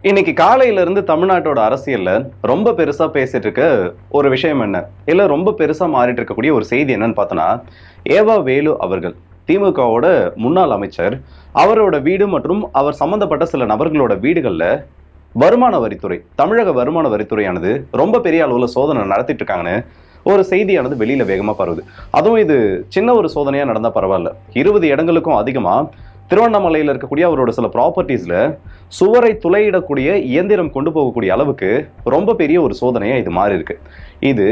இன்னைக்கு காலையில இருந்து தமிழ்நாட்டோட அரசியல்ல ரொம்ப பெருசா பேசிட்டு இருக்க ஒரு விஷயம் என்ன, இல்ல ரொம்ப பெருசா மாறிட்டு இருக்கக்கூடிய ஒரு செய்தி என்னன்னு பார்த்தோன்னா, ஏவா வேலு அவர்கள் திமுகவோட முன்னாள் அமைச்சர், அவரோட வீடு மற்றும் அவர் சம்பந்தப்பட்ட சில நபர்களோட வீடுகள்ல வருமான வரித்துறை, தமிழக வருமான வரித்துறையானது ரொம்ப பெரிய அளவுல சோதனை நடத்திட்டு இருக்காங்கன்னு ஒரு செய்தியானது வெளியில வேகமா பரவுது. அதுவும் இது சின்ன ஒரு சோதனையா நடந்தா பரவாயில்ல, 20 இடங்களுக்கும் அதிகமா திருவண்ணாமலையில் இருக்கக்கூடிய அவரோட சில ப்ராப்பர்ட்டிஸ்ல சுவரை துளையிடக்கூடிய இயந்திரம் கொண்டு போகக்கூடிய அளவுக்கு ரொம்ப பெரிய ஒரு சோதனையா இது மாறி இருக்கு. இது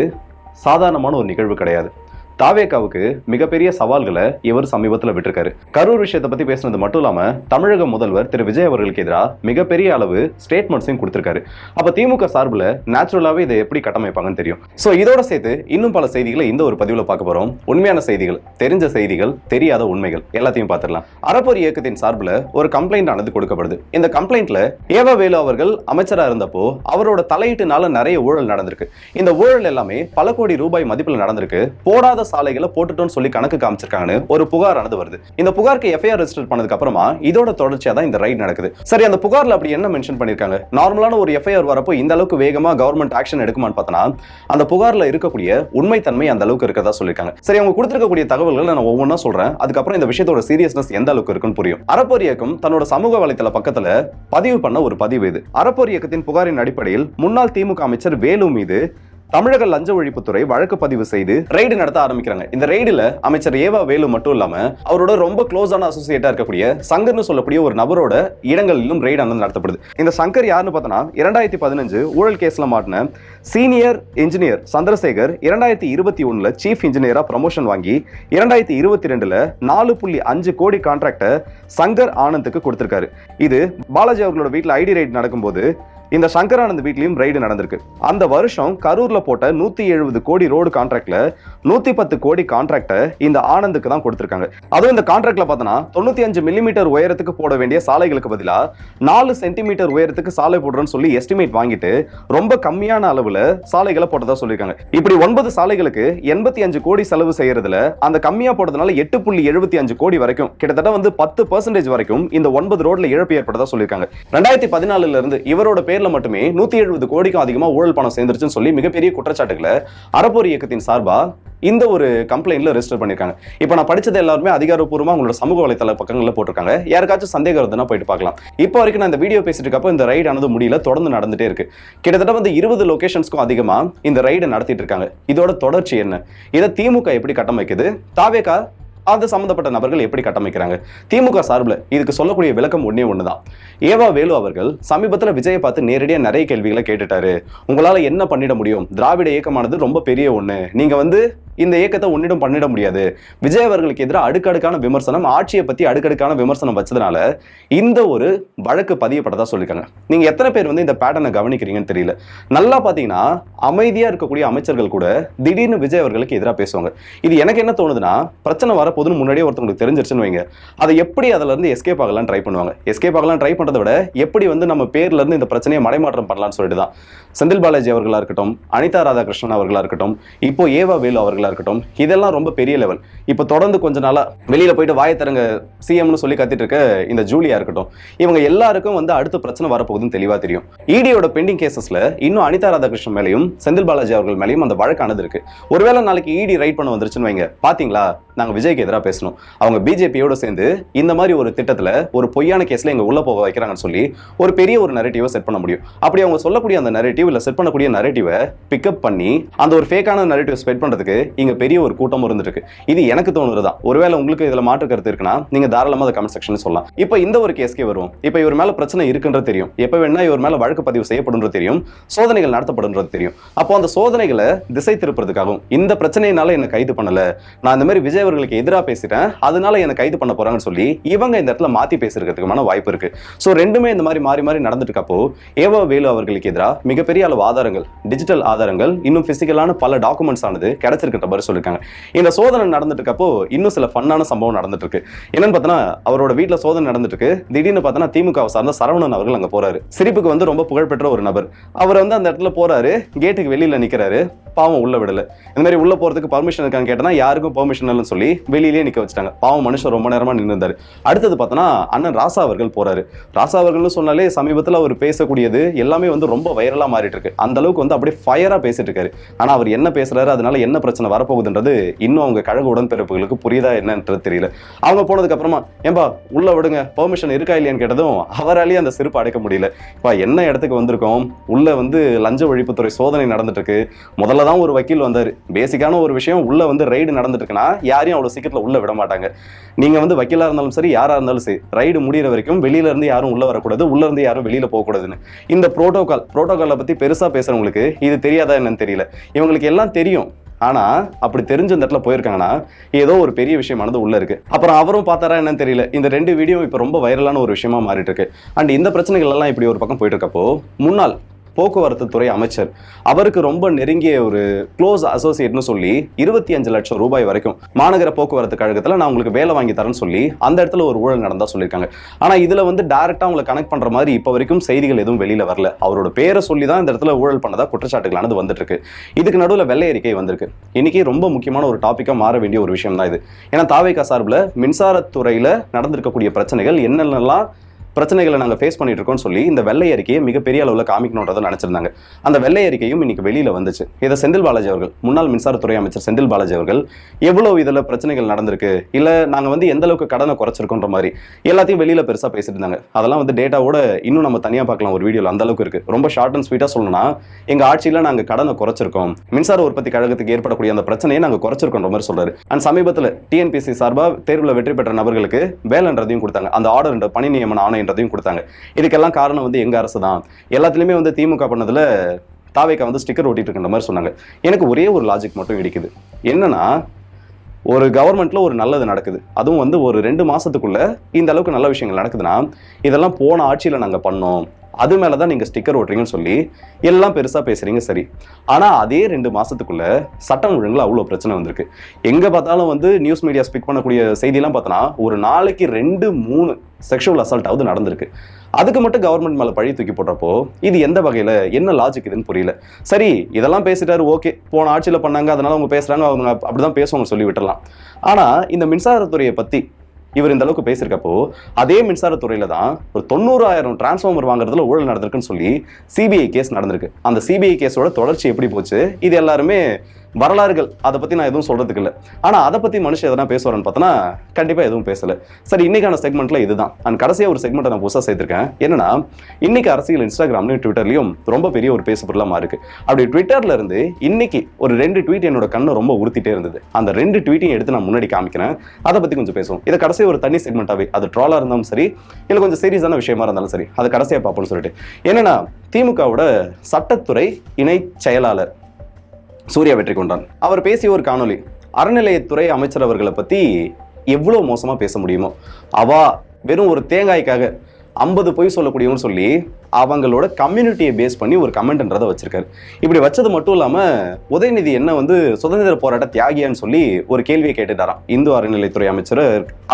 சாதாரணமான ஒரு நிகழ்வு கிடையாது. தாவேகாவுக்கு மிகப்பெரிய சவால்களை இவர் சமீபத்தில் விட்டிருக்காரு. கரூர் விஷயத்தை பத்தி பேசுனது மட்டும் இல்லாம தமிழக முதல்வர் திரு விஜய் அவர்களுக்கு எதிராக மிகப்பெரிய அளவு ஸ்டேட்மெண்ட்ஸையும் கொடுத்திருக்காரு. அப்ப திமுக சார்பில் நேச்சுரலாவே இதை எப்படி கட்டமைப்பாங்கன்னு தெரியும். சோ இதோட சேர்த்து இன்னும் பல செய்திகளை இந்த ஒரு பதிவுல பார்க்க போறோம். உண்மையான செய்திகள், தெரிஞ்ச செய்திகள், தெரியாத உண்மைகள் எல்லாத்தையும் பார்த்துடலாம். அறப்போர் இயக்கத்தின் சார்பில் ஒரு கம்ப்ளைண்ட் ஆனது கொடுக்கப்படுது. இந்த கம்ப்ளைண்ட்ல ஏவா வேலு அவர்கள் அமைச்சரா இருந்தப்போ அவரோட தலையீட்டுனால நிறைய ஊழல் நடந்திருக்கு. இந்த ஊழல் எல்லாமே பல கோடி ரூபாய் மதிப்பில் நடந்திருக்கு. போடாத சாலைகளை போட்டுட்டோம்னு சொல்லி கணக்கு காமிச்சிருக்காங்கன்னு ஒரு புகார் ஆனது வருது. இந்த புகாருக்கு எஃப்ஐஆர் ரெஜிஸ்டர் பண்ணதுக்கு அப்புறமா இதோட தொடர்ச்சியா தான் இந்த ரைட் நடக்குது. சரி, அந்த புகார்ல அப்படி என்ன மென்ஷன் பண்ணிருக்காங்க? நார்மலான ஒரு எஃப்ஐஆர் வரப்போ இந்த அளவுக்கு வேகமா கவர்மெண்ட் ஆக்ஷன் எடுக்குமான்னு பார்த்தனா, அந்த புகார்ல இருக்கக்கூடிய உண்மைத்தன்மை அந்த அளவுக்கு இருக்கதா சொல்லிருக்காங்க. சரி, அவங்க கொடுத்திருக்கக்கூடிய தகவல்களை நான் ஒவ்வொன்றா சொல்றேன். அதுக்கப்புறம் இந்த விஷயத்தோட சீரியஸ்னஸ் எந்த அளவுக்கு இருக்குன்னு புரியும். அறப்போர் இயக்கம் தன்னோட சமூக வலைதள பக்கத்துல பதிவு பண்ண ஒரு பதிவு இது. அறப்போர் இயக்கத்தின் புகாரின் அடிப்படையில் முன்னாள் திமுக அமைச்சர் வேலு மீது தமிழக லஞ்ச ஒழிப்புத்துறை வழக்கு பதிவு செய்து ரெய்டு நடத்த ஆரம்பிக்கிறாங்க. இந்த ரெய்டுல அமைச்சர் ஏவா வேலு மட்டும் இல்லாம அவரோட ரொம்ப க்ளோஸான அசோசியேட்டா இருக்கக்கூடிய சங்கர்னு சொல்லக்கூடிய ஒரு நபரோட இடங்களிலும் ரெய்டு ஆனது நடத்தப்படுது. இந்த சங்கர் யாருன்னு பார்த்தோன்னா, 2015 ஊழல் கேஸ்ல மாட்டின சீனியர் இன்ஜினியர் சந்திரசேகர் 2021 சீஃப் இன்ஜினியரா ப்ரமோஷன் வாங்கி 2022 4.5 கோடி கான்ட்ராக்டை சங்கர் ஆனந்துக்கு கொடுத்திருக்காரு. இது பாலாஜி அவர்களோட வீட்டில் ஐடி ரைட் நடக்கும்போது இந்த சங்கர் ஆனந்த் வீட்லயும் ரைடு நடந்திருக்கு. அந்த வருஷம் கரூர்ல போட்ட 170 கோடி ரோடு கான்ட்ராக்ட்ல 110 கோடி கான்ட்ராக்டை இந்த ஆனந்துக்கு தான் கொடுத்திருக்காங்க. அதுவும் இந்த கான்ட்ராக்ட்ல பார்த்தோன்னா 95 மில்லிமீட்டர் உயரத்துக்கு போட வேண்டிய சாலைகளுக்கு பதிலா 4 சென்டிமீட்டர் உயரத்துக்கு சாலை போடுறோன்னு சொல்லி எஸ்டிமேட் வாங்கிட்டு ரொம்ப கம்மியான அளவுல சாலைகளை போட்டதா சொல்லியிருக்காங்க. இப்படி 9 சாலைகளுக்கு 85 கோடி செலவு செய்யறதுல அந்த கம்மியா போட்டதுனால 8.75 கோடி வரைக்கும், கிட்டத்தட்ட 10% வரைக்கும் இந்த 9 ரோட்ல இழப்பு ஏற்பட்டதா சொல்லியிருக்காங்க. 2014 இருந்து இவரோட பேர்ல மட்டுமே 170 கோடிக்கும் அதிகமா ஊழல் பணம் சேர்ந்துருச்சுன்னு சொல்லி மிகப்பெரிய குற்றச்சாட்டுகளை அறப்போர் இயக்கத்தின் சார்பா இந்த ஒரு கம்ப்ளைண்ட்ல ரெஜிஸ்டர் பண்ணிருக்காங்க. இப்போ நான் படிச்சது எல்லாருமே அதிகாரப்பூர்வமா உங்களோட சமூக வலைதள பக்கங்கள்ல போட்டிருக்காங்க. யாருக்காச்சும் சந்தேகம் இருந்ததுன்னா போயிட்டு பார்க்கலாம். இப்போ வரைக்கும் நான் இந்த வீடியோ பேசிட்டு இருக்கப்போ இந்த ரைடு ஆனது முடியல, தொடர்ந்து நடந்துட்டே இருக்கு. கிட்டத்தட்ட 20 லொகேஷன்ஸ்க்கும் அதிகமா இந்த ரைடு நடத்திட்டு இருக்காங்க. இதோட தொடர்ச்சி என்ன? இதை திமுக எப்படி கட்டமைக்குது? தாவேகா அது சம்பந்தப்பட்ட நபர்கள் எப்படி கட்டமைக்கிறாங்க? திமுக சார்பில் இதுக்கு சொல்லக்கூடிய விளக்கம் ஒண்ணுதான். ஏவா வேலு அவர்கள் சமீபத்தில் விஜயை பார்த்து நேரடியாக நிறைய கேள்விகளை கேட்டுட்டாரு. உங்களால என்ன பண்ணிட முடியும்? திராவிட இயக்கமானது ரொம்ப பெரிய ஒண்ணு, நீங்க இந்த இயக்கத்தை ஒன்னிடம் பண்ணிட முடியாது. விஜய் அவர்களுக்கு எதிராக அடுக்கடுக்கான விமர்சனம், ஆட்சியை பத்தி அடுக்கடுக்கான விமர்சனம் வச்சதுனால இந்த ஒரு வழக்கு பதியப்பட்டதா சொல்லிருக்காங்க. நீங்க எத்தனை பேர் இந்த பேட்டர்னை கவனிக்கிறீங்கன்னு தெரியல. நல்லா பாத்தீங்கன்னா அமைதியா இருக்கக்கூடிய அமைச்சர்கள் கூட திடீர்னு விஜய் அவர்களுக்கு எதிராக பேசுவாங்க. இது எனக்கு என்ன தோணுதுன்னா, பிரச்சனை வரப்போதுன்னு முன்னாடியே ஒருத்தவங்களுக்கு தெரிஞ்சிருச்சுன்னு வைங்க, அதை எப்படி அதுல இருந்து எஸ்கேப் ஆகலாம் ட்ரை பண்ணுவாங்க. எஸ்கேப் ஆகலாம் ட்ரை பண்றதை விட எப்படி நம்ம பேர்ல இருந்து இந்த பிரச்சனையை மடைமாற்றம் பண்ணலாம்னு சொல்லிட்டு தான் செந்தில் பாலாஜி அவர்களா இருக்கட்டும், அனிதா ராதாகிருஷ்ணன் அவர்களா இருக்கட்டும், இப்போ ஏவா வேலு அவர்களா இருக்கட்டும், இதெல்லாம் ரொம்ப பெரிய லெவல். இப்போ தொடர்ந்து கொஞ்ச நாளா வெளியில போயிட்டு வாயத்தரங்க சிஎம்னு சொல்லி கத்திட்டு இருக்க இந்த ஜூலியா இருக்கட்டும், இவங்க எல்லாருக்கும் அடுத்த பிரச்சனை வரப்போகுதுன்னு தெளிவா தெரியும். இடியோட பெண்டிங் கேசஸ்ல இன்னும் அனிதா ராதாகிருஷ்ணன் மேலையும் செந்தில் பாலாஜி அவர்கள் மேலையும் அந்த வழக்கானது இருக்கு. ஒருவேளை நாளைக்கு இடி ரைட் பண்ண வந்துருச்சுன்னு வைங்க, பாத்தீங்களா நாங்க விஜய்க்கு எதிராக பேசணும், அவங்க பிஜேபியோட சேர்ந்து இந்த மாதிரி ஒரு திட்டத்துல ஒரு பொய்யான கேஸ்ல எங்க உள்ள போக வைக்கிறாங்கன்னு சொல்லி ஒரு பெரிய ஒரு நரேட்டிவை செட் பண்ண முடியும். அப்படி அவங்க சொல்லக்கூடிய அந்த நரேட்டிவ் இல்ல செட் பண்ணக்கூடிய நரேட்டிவை பிக்கப் பண்ணி அந்த ஒரு ஃபேக்கான நரேட்டிவ் ஸ்ப்ரெட் பண்றதுக்கு இங்க பெரிய ஒரு கூட்டம் இருந்துருக்கு. இது எனக்கு தோணுறதா. ஒருவேளை உங்களுக்கு இதுல மாற்று கருத்து இருக்குன்னா நீங்க தாராளமா அதை கமெண்ட் செக்ஷன்ல சொல்லலாம். இப்போ இந்த ஒரு கேஸ்க்கே வருவோம். இப்போ இவர் மேல பிரச்சனை இருக்குன்றது தெரியும், எப்ப வேணா இவர் மேல வழக்கு பதிவு செய்யப்படுன்றது தெரியும், சோதனைகள் நடத்தப்படுன்றது தெரியும். அப்போ அந்த சோதனைகளை திசை திருப்பறதுக்காகவும் இந்த பிரச்சனையினால என்ன கைது பண்ணல, நான் இந்த மாதிரி விஜய் அவர்களுக்கு எதிராக பேசிட்டேன் அதனால என்ன கைது பண்ண போறாங்கன்னு சொல்லி இவங்க இந்த இடத்துல மாத்தி பேசுறதுக்கான வாய்ப்பு இருக்கு. சோ ரெண்டுமே இந்த மாதிரி மாறி மாறி நடந்துட்டு இருக்கப்போ ஏவா வேலு அவர்களுக்கு எதிராக மிகப்பெரிய அளவு ஆதாரங்கள், டிஜிட்டல் ஆதாரங்கள், இன்னும் பிசிக்கலான பல டாக்குமெண்ட்ஸ் ஆனது கிடைச்சிருக்கிற மாதிரி சொல்லிருக்காங்க. இந்த சோதனை நடந்துட்டு இருக்கப்போ இன்னும் சில ஃபன்னான சம்பவம் நடந்துட்டு இருக்கு. என்னன்னு பார்த்தோன்னா, அவரோட வீட்டுல சோதனை நடந்துட்டு இருக்கு. திடீர்னு பார்த்தோன்னா திமுக சார்ந்த சரவணன் அவர்கள் அங்க போறாரு. சிரிப்புக்கு ரொம்ப புகழ்பெற்ற ஒரு நபர். அவர் அந்த இடத்துல போறாரு, கேட்டுக்கு வெளியில நிக்கிறாரு. பாவம் உள்ள விடல. இந்த மாதிரி உள்ள போறதுக்கு பர்மிஷன் இருக்கான்னு கேட்டா யாருக்கும் பெர்மிஷன் இல்லைன்னு சொல்லி வெளியிலேயே நிக்க வச்சுட்டாங்க. பாவம் மனுஷன் ரொம்ப நேரமா நின்று இருந்தாரு. அடுத்தது பார்த்தோன்னா அண்ணன் ராசா அவர்கள் போறாரு. ராசா அவர்கள்னு சொன்னாலே சமீபத்தில் அவர் பேசக்கூடியது எல்லாமே வந்து ரொம்ப வைரலா மாறிட்டு இருக்கு. அந்த அளவுக்கு வந்து அப்படியே ஃபயரா பேசிட்டு இருக்காரு. ஆனா அவர் என்ன பேசுறாரு, அதனால என்ன பிரச்சனை வரப்போகுதுன்றது இன்னும் அவங்க கழக உடன்பிறப்புகளுக்கு புரியுதா என்னன்றது தெரியல. அவங்க போனதுக்கு அப்புறமா ஏன்பா உள்ள விடுங்க, பெர்மிஷன் இருக்கா இல்லையான்னு கேட்டதும் அவராலேயே அந்த சிரிப்பு அடைக்க முடியல. இப்போ என்ன இடத்துக்கு வந்திருக்கோம், உள்ள வந்து லஞ்ச ஒழிப்புத்துறை சோதனை நடந்துட்டு இருக்கு. முதல்ல தான் ஒரு வக்கீல் வந்தாரு. பேசிக்கான ஒரு விஷயம், உள்ள வந்து ரைடு நடந்துட்டு இருக்குன்னா யாரையும் அவ்வளவு சீக்கிரத்துல உள்ள விட மாட்டாங்க. நீங்க வந்து வக்கீலா இருந்தாலும் சரி, யாரா இருந்தாலும் சரி, ரைடு முடிகிற வரைக்கும் வெளியில இருந்து யாரும் உள்ள வரக்கூடாது, உள்ள இருந்து யாரும் வெளியில போகக்கூடாதுன்னு. இந்த புரோட்டோகாலை பத்தி பெருசா பேசுறவங்களுக்கு இது தெரியாதா என்னன்னு தெரியல. இவங்களுக்கு எல்லாம் தெரியும். ஆனா அப்படி தெரிஞ்ச இந்த இடத்துல போயிருக்காங்கன்னா ஏதோ ஒரு பெரிய விஷயமானது உள்ள இருக்கு. அப்புறம் அவரும் பார்த்தாரா என்னன்னு தெரியல. இந்த 2 வீடியோ இப்ப ரொம்ப வைரலான ஒரு விஷயமா மாறிட்டு இருக்கு. அண்ட் இந்த பிரச்சனைகள் எல்லாம் இப்படி ஒரு பக்கம் போயிட்டு இருக்கப்போ, முன்னாள் போக்குவரத்து துறை அமைச்சர் அவருக்கு ரொம்ப நெருங்கிய ஒரு க்ளோஸ் அசோசியேட்னு சொல்லி 25 லட்சம் ரூபாய் வரைக்கும் மாநகர போக்குவரத்து கழகத்தில் நான் உங்களுக்கு வேலை வாங்கி தரேன்னு சொல்லி அந்த இடத்துல ஒரு ஊழல் நடந்தா சொல்லியிருக்காங்க. ஆனா இதுல வந்து டைரக்டா உங்களை கனெக்ட் பண்ற மாதிரி இப்ப வரைக்கும் செய்திகள் எதுவும் வெளியில வரல. அவரோட பேரை சொல்லி தான் இந்த இடத்துல ஊழல் பண்ணதா குற்றச்சாட்டுகளானது வந்துட்டு இருக்கு. இதுக்கு நடுவில் வெள்ளை அறிக்கை வந்திருக்கு. இன்னைக்கு ரொம்ப முக்கியமான ஒரு டாபிக்கா மாற வேண்டிய ஒரு விஷயம் தான் இது. ஏன்னா தாவேகா சார்பில் மின்சாரத்துறையில நடந்திருக்கக்கூடிய பிரச்சனைகள் என்னென்னலாம் பிரச்சனைகளை நாங்கள் ஃபேஸ் பண்ணிட்டு இருக்கோம்னு சொல்லி இந்த வெள்ளை அறிக்கையை மிகப்பெரிய அளவில் காமிக்கணுன்றதை நினைச்சிருந்தாங்க. அந்த வெள்ளை அறிக்கையும் இன்னைக்கு வெளியில வந்துச்சு. இதை செந்தில் பாலாஜி அவர்கள், முன்னாள் மின்சாரத்துறை அமைச்சர் செந்தில் பாலாஜி அவர்கள் எவ்வளவு இதுல பிரச்சனைகள் நடந்திருக்கு, இல்ல நாங்க வந்து எந்த அளவுக்கு கடனை குறைச்சிருக்கோன்ற மாதிரி எல்லாத்தையும் வெளியில பெருசா பேசிட்டு இருந்தாங்க. அதெல்லாம் வந்து டேட்டாவோட இன்னும் நம்ம தனியா பார்க்கலாம் ஒரு வீடியோல. அந்த அளவுக்கு இருக்கு. ரொம்ப ஷார்ட் அண்ட் ஸ்வீட்டா சொல்லணும்னா, எங்க ஆட்சியில நாங்க கடனை குறைச்சிருக்கோம், மின்சார உற்பத்தி கழகத்துக்கு ஏற்படக்கூடிய அந்த பிரச்சனையை நாங்க குறைச்சிருக்கோன்ற மாதிரி சொல்றாரு. அண்ட் சமீபத்தில் டிஎன்பிசி சார்பா தேர்வுல வெற்றி பெற்ற நபர்களுக்கு வேலைன்றதையும் கொடுத்தாங்க. அந்த ஆர்டர் பணி நியமன ஆணை கொடுத்தாங்க. இதுக்கெல்லாம் காரணம் வந்து எங்க அரசு தான். எல்லாத்துலயுமே வந்து திமுக பண்ணதுல தாவேகா வந்து ஸ்டிக்கர் ஓட்டிட்டு இருக்கின்ற மாதிரி சொன்னாங்க. எனக்கு ஒரே ஒரு லாஜிக் மட்டும் இடிக்குது. என்னன்னா, ஒரு கவர்மெண்ட்ல ஒரு நல்லது நடக்குது, அதுவும் வந்து ஒரு 2 மாசத்துக்குள்ள இந்த அளவுக்கு நல்ல விஷயங்கள் நடக்குதுன்னா, இதெல்லாம் போன ஆட்சியில நாங்க பண்ணோம், அது மேலதான் நீங்க ஸ்டிக்கர் ஓட்டுறீங்கன்னு சொல்லி எல்லாம் பெருசா பேசுறீங்க. சரி, ஆனா அதே 2 மாசத்துக்குள்ள சட்டம் ஒழுங்குல அவ்வளவு பிரச்சனை வந்திருக்கு. எங்க பார்த்தாலும் வந்து நியூஸ் மீடியா ஸ்பீக் பண்ணக்கூடிய செய்தியெல்லாம் பார்த்தோன்னா ஒரு நாளைக்கு 2-3 செக்ஷுவல் அசால்ட்டாவது நடந்திருக்கு. அதுக்கு மட்டும் கவர்மெண்ட் மேல பழி தூக்கி போடுறப்போ இது எந்த வகையில என்ன லாஜிக் இதுன்னு புரியல. சரி, இதெல்லாம் பேசிட்டாரு, ஓகே, போன ஆட்சியில பண்ணாங்க அதனால அவங்க பேசுறாங்க, அவங்க அப்படிதான் பேசுவாங்க சொல்லி விட்டுறலாம். ஆனா இந்த மின்சாரத்துறையை பத்தி இவர் இந்த அளவுக்கு பேசியிருக்கப்போ அதே மின்சாரத்துறையில தான் ஒரு 90,000 டிரான்ஸ்ஃபார்மர் வாங்குறதுல ஊழல் நடந்திருக்குன்னு சொல்லி சிபிஐ கேஸ் நடந்திருக்கு. அந்த சிபிஐ கேஸோட தொடர்ச்சி எப்படி போச்சு, இது எல்லாருமே வரலாறுகள். அதை பத்தி நான் எதுவும் சொல்றதுக்கு இல்லை. ஆனா அதை பத்தி மனுஷன் எதனா பேசுவாரன்னு பார்த்தோன்னா கண்டிப்பா எதுவும் பேசல. சரி, இன்னைக்கான செக்மெண்ட்ல இதுதான். அண்ட் கடைசியா ஒரு செக்மெண்ட் நான் புதுசா சேர்த்திருக்கேன். என்னன்னா, இன்னைக்கு அரசியல் இன்ஸ்டாகிராம்லயும் ட்விட்டர்லயும் ரொம்ப பெரிய ஒரு பேசு பொருளா இருக்கு. அப்படி ட்விட்டர்ல இருந்து இன்னைக்கு ஒரு 2 ட்வீட் என்னோட கண்ணை ரொம்ப உறுத்திட்டே இருந்தது. அந்த 2 ட்வீட்டையும் எடுத்து நான் முன்னாடி காமிக்கிறேன். அதை பத்தி கொஞ்சம் பேசுவோம். இதை கடைசியா ஒரு தனி செக்மெண்டாவே, அது ட்ராலா இருந்தாலும் சரி, இல்லை கொஞ்சம் சீரியஸான விஷயமா இருந்தாலும் சரி, அதை கடைசியா பார்ப்போம்னு சொல்லிட்டு. என்னன்னா, திமுகவோட சட்டத்துறை இணை செயலாளர் சூர்யா வெற்றிகொண்டான் அவர் பேசிய ஒரு காணொலி, அறநிலையத்துறை அமைச்சர் அவர்களை பத்தி எவ்வளவு மோசமா பேச முடியுமோ, அவா வெறும் ஒரு தேங்காய்க்காக 50 பொய் சொல்லக்கூடியவன்னு சொல்லி அவங்களோட கம்யூனிட்டியை பேஸ் பண்ணி ஒரு கமெண்ட்ன்றதை வச்சிருக்காரு. இப்படி வச்சது மட்டும் இல்லாம உதயநிதி என்ன வந்து சுதந்திர போராட்ட தியாகியான்னு சொல்லி ஒரு கேள்வியை கேட்டுட்டாராம் இந்து அறநிலையத்துறை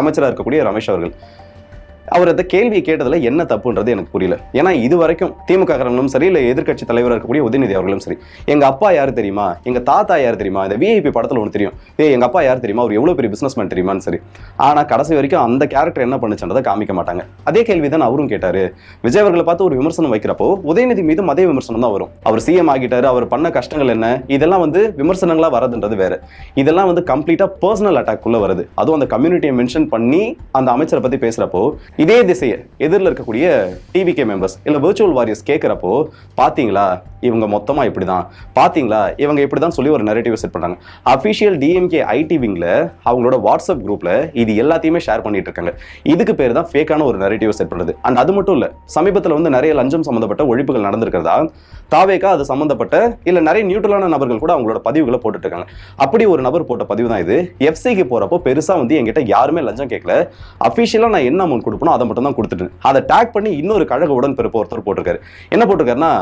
அமைச்சராக இருக்கக்கூடிய ரமேஷ் அவர்கள். அவர் அந்த கேள்வியை கேட்டதுல என்ன தப்புன்றது எனக்கு புரியல. ஏன்னா இது வரைக்கும் திமுக காரங்களும் சரி, இல்லை எதிர்கட்சி தலைவராக இருக்கக்கூடிய உதயநிதி அவர்களும் சரி, எங்க அப்பா யாரு தெரியுமா, எங்க தாத்தா யாரு தெரியுமா, இந்த விஐபி படத்துல ஒன்று தெரியும், எங்க அப்பா யாரு தெரியுமா, அவர் எவ்வளவு பெரிய பிசினஸ்மேன் தெரியுமான்னு சரி. ஆனா கடைசி வரைக்கும் அந்த கேரக்டர் என்ன பண்ணுச்சுன்றதை காமிக்க மாட்டாங்க. அதே கேள்விதான் அவரும் கேட்டாரு. விஜய் அவர்களை பார்த்து ஒரு விமர்சனம் வைக்கிறப்போ உதயநிதி மீதும் அதே விமர்சனம் தான் வரும். அவர் சிஎம் ஆகிட்டாரு, அவர் பண்ண கஷ்டங்கள் என்ன, இதெல்லாம் வந்து விமர்சனங்களா வரதுன்றது வேற. இதெல்லாம் வந்து கம்ப்ளீட்டா பர்சனல் அட்டாக் உள்ள வருது. அதுவும் அந்த கம்யூனிட்டியை மென்ஷன் பண்ணி அந்த அமைச்சரை பத்தி பேசுறப்போ இதே திசையை எதிரில் இருக்கக்கூடிய டிவிகே மெம்பர்ஸ் இல்ல விர்ச்சுவல் வாரியர்ஸ் கேட்கிறப்போ, பாத்தீங்களா இவங்க மொத்தமா இப்படிதான், பாத்தீங்களா இவங்க இப்படிதான் சொல்லி ஒரு நரேட்டிவ் செட் பண்றாங்க. அபிஷியல் டிஎம்கே ஐடி விங்ல அவங்களோட வாட்ஸ்அப் குரூப்ல இது எல்லாத்தையுமே ஷேர் பண்ணிட்டு இருக்காங்க. இதுக்கு பேர் தான் ஃபேக்கான ஒரு நரேட்டிவ் செட் பண்றது. அண்ட் அது மட்டும் இல்ல, சமீபத்தில் வந்து நிறைய லஞ்சம் சம்பந்தப்பட்ட ஒழிப்புகள் நடந்திருக்கிறதா தாவேகா அது சம்பந்தப்பட்ட இல்ல நிறைய நியூட்ரலான நபர்கள் கூட அவங்களோட பதிவுகளை போட்டுட்டு இருக்காங்க. அப்படி ஒரு நபர் போட்ட பதிவு தான் இது. எஃப்சிக்கு போறப்போ பெருசா வந்து என்கிட்ட யாருமே லஞ்சம் கேட்கல, அபிஷியலா நான் என்ன அமௌண்ட் கொடுப்பனோ அதை மட்டும் தான் கொடுத்துட்டு அதை டேக் பண்ணி இன்னொரு கழக உடன்பிறப்பு ஒருத்தர் போட்டிருக்காரு. என்ன போட்டிருக்காருன்னா,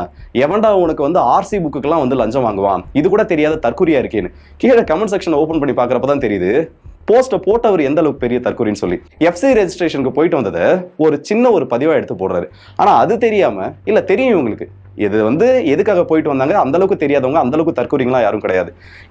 எவன்டா உனக்கு வந்து ஆர்சி புக்குக்கெல்லாம் வந்து லஞ்சம் வாங்குவான், இது கூட தெரியாத தற்கொலையா இருக்கேன்னு. கீழே கமெண்ட் செக்ஷன் ஓபன் பண்ணி பாக்குறப்பதான் தெரியுது போஸ்ட போட்டவர் எந்த அளவுக்கு பெரிய தற்கொலைன்னு சொல்லி. எஃப்சி ரெஜிஸ்ட்ரேஷனுக்கு போயிட்டு வந்ததை ஒரு சின்ன ஒரு பதிவா எடுத்து போடுறாரு. ஆனா அது தெரியாம இல்ல தெரியும் இவங்களுக்கு இது வந்து எதுக்காக போயிட்டு வந்தாங்க அந்த அளவுக்கு தெரியாதவங்க, அந்த அளவுக்கு தற்கொலைங்களா யாரும் கிடையாது.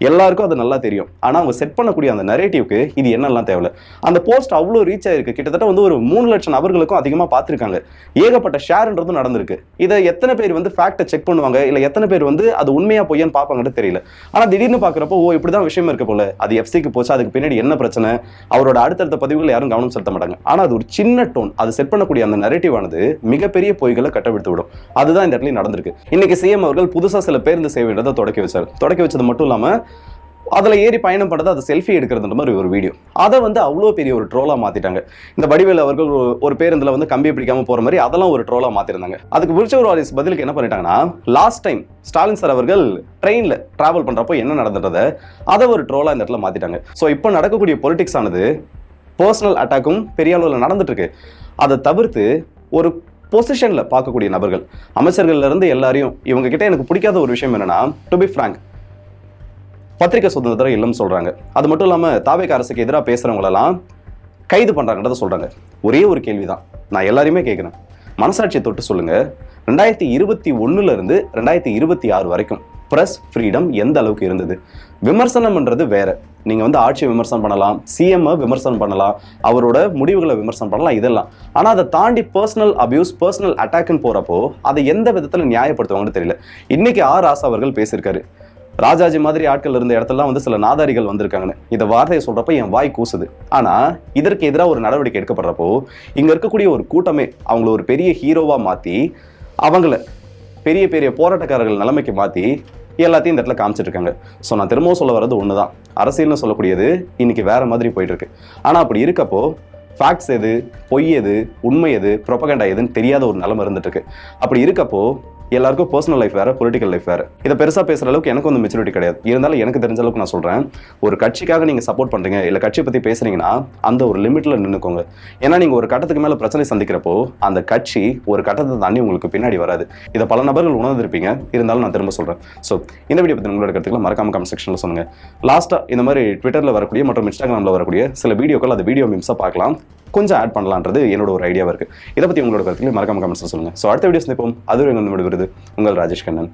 எல்லாருக்கும் அது நல்லா தெரியும். ஆனா அவங்க செட் பண்ணக்கூடிய அந்த நரேட்டிவ்க்கு இது என்னெல்லாம் தேவை. அந்த போஸ்ட் அவ்வளோ ரீச் ஆயிருக்கு. கிட்டத்தட்ட வந்து ஒரு 3 லட்சம் நபர்களுக்கும் அதிகமா பார்த்திருக்காங்க. ஏகப்பட்ட ஷேர்ன்றதும் நடந்திருக்கு. இதை எத்தனை பேர் வந்து ஃபேக்டை செக் பண்ணுவாங்க, இல்ல எத்தனை பேர் வந்து அது உண்மையா பொய்யான்னு பார்ப்பாங்கன்னு தெரியல. ஆனா திடீர்னு பாக்குறப்போ ஓ இப்படிதான் விஷயம் இருக்க போல, அது எஃப்சிக்கு போச்சு, அதுக்கு பின்னாடி என்ன பிரச்சனை, அவரோட அடுத்தடுத்த பதிவுகள் யாரும் கவனம் செலுத்த மாட்டாங்க. ஆனா அது ஒரு சின்ன டோன், அது செட் பண்ணக்கூடிய அந்த நரேட்டிவ் ஆனது மிகப்பெரிய பொய்களை கட்டவிழ்த்து விடும். அதுதான் இந்த இடத்துல நடந்திருக்கு. இன்னைக்கு சிஎம் அவர்கள் புதுசா சில பேருந்து சேவைன்றதை தொடக்கி வச்சார். தொடக்கி வச்சது மட்டும் இல்லாம அதுல ஏறி பயணம் பண்றது, அதை செல்ஃபி எடுக்கிறதுன்ற மாதிரி ஒரு வீடியோ, அதை வந்து அவ்வளோ பெரிய ஒரு ட்ரோலா மாத்திட்டாங்க. இந்த வடிவேல் அவர்கள் ஒரு பேருந்துல வந்து கம்பியை பிடிக்காம போற மாதிரி அதெல்லாம் ஒரு ட்ரோலா மாத்திருந்தாங்க. அதுக்கு விர்ச்சுவல் வாரிஸ் பதிலுக்கு என்ன பண்ணிட்டாங்கன்னா, லாஸ்ட் டைம் ஸ்டாலின் சார் அவர்கள் ட்ரெயின்ல டிராவல் பண்றப்போ என்ன நடந்ததை அதை ஒரு ட்ரோலா இந்த இடத்துல மாத்திட்டாங்க. ஸோ இப்போ நடக்கக்கூடிய பொலிட்டிக்ஸ் ஆனது பர்சனல் அட்டாக்கும் பெரிய அளவில் நடந்துட்டு இருக்கு. அதை தவிர்த்து ஒரு பொசிஷன்ல பார்க்கக்கூடிய நபர்கள், அமைச்சர்கள்ல இருந்து எல்லாரையும், இவங்க கிட்ட எனக்கு பிடிக்காத ஒரு விஷயம் என்னன்னா, டு பி ஃப்ராங்க், பத்திரிகை சுதந்திரம் இல்லைன்னு சொல்றாங்க. அது மட்டும் இல்லாம தாவேக அரசுக்கு எதிராக பேசுறவங்களெல்லாம் கைது பண்றாங்கன்றத சொல்றாங்க. ஒரே ஒரு கேள்விதான் நான் எல்லாரையுமே கேட்கிறேன், மனசாட்சியை தொட்டு சொல்லுங்க, 2021 இருந்து 2026 வரைக்கும் பிரஸ் ஃப்ரீடம் எந்த அளவுக்கு இருந்தது? விமர்சனம்ன்றது வேற. நீங்க வந்து ஆட்சியை விமர்சனம் பண்ணலாம், சிஎம் விமர்சனம் பண்ணலாம், அவரோட முடிவுகளை விமர்சனம் பண்ணலாம், இதெல்லாம். ஆனா அதை தாண்டி பர்சனல் அபியூஸ், பர்சனல் அட்டாக்னு போறப்போ அதை எந்த விதத்துல நியாயப்படுத்துவாங்கன்னு தெரியல. இன்னைக்கு ராசா அவர்கள் பேசியிருக்காரு, ராஜாஜி மாதிரி ஆட்கள் இருந்த இடத்துல வந்து சில நாதாரிகள் வந்திருக்காங்கன்னு. இந்த வார்த்தையை சொல்றப்ப என் வாய் கூசுது. ஆனா இதற்கு எதிராக ஒரு நடவடிக்கை எடுக்கப்படுறப்போ இங்க இருக்கக்கூடிய ஒரு கூட்டமே அவங்கள ஒரு பெரிய ஹீரோவா மாத்தி, அவங்கள பெரிய பெரிய போராட்டக்காரர்கள் நிலைமைக்கு மாத்தி எல்லாத்தையும் இந்த இடத்துல காமிச்சிட்டு இருக்காங்க. ஸோ நான் திரும்பவும் சொல்ல வர்றது ஒண்ணுதான், அரசியல்னு சொல்லக்கூடியது இன்னைக்கு வேற மாதிரி போயிட்டு இருக்கு. ஆனா அப்படி இருக்கப்போ ஃபேக்ட்ஸ் எது, பொய் எது, உண்மை எது, ப்ரொபகண்டா எதுன்னு தெரியாத ஒரு நிலைமை இருந்துட்டு இருக்கு. அப்படி இருக்கப்போ எல்லாருக்கும் பர்சனல் லைஃப் வேற, பொலிட்டிக்கல் லைஃப் வேற. இதை பெருசா பேசுற அளவுக்கு எனக்கு வந்து மெச்சூரிட்டி கிடையாது. இருந்தாலும் எனக்கு தெரிஞ்ச அளவுக்கு நான் சொல்றேன், ஒரு கட்சிக்காக நீங்க சப்போர்ட் பண்றீங்க, இல்ல கட்சியை பத்தி பேசுறீங்கன்னா அந்த ஒரு லிமிட்ல நின்னுக்கோங்க. ஏன்னா நீங்க ஒரு கட்டத்துக்கு மேல பிரச்சனை சந்திக்கிறப்போ அந்த கட்சி ஒரு கட்டத்தை தாண்டி உங்களுக்கு பின்னாடி வராது. இதை பல நபர்கள் உணர்ந்திருப்பீங்க. இருந்தாலும் நான் திரும்ப சொல்றேன். ஸோ இந்த வீடியோ பத்தி உங்களோட கருத்துக்களை மறக்காம கமெண்ட் செக்ஷன்ல சொல்லுங்க. லாஸ்டா இந்த மாதிரி ட்விட்டர்ல வரக்கூடிய மற்றும் இன்ஸ்டாகிராம்ல வரக்கூடிய சில வீடியோக்கள், அந்த வீடியோ மீம்ஸா பார்க்கலாம், கொஞ்சம் ஆட் பண்ணலான்றது என்னோட ஒரு ஐடியாவா இருக்கு. இதை பத்தி உங்களோட கருத்துக்களை மறக்காம கமெண்ட்ஸ்ல சொல்லுங்க. ஸோ அடுத்த வீடியோஸ் நிற்போம். அது வருது உங்கள் ராஜேஷ் கண்ணன்.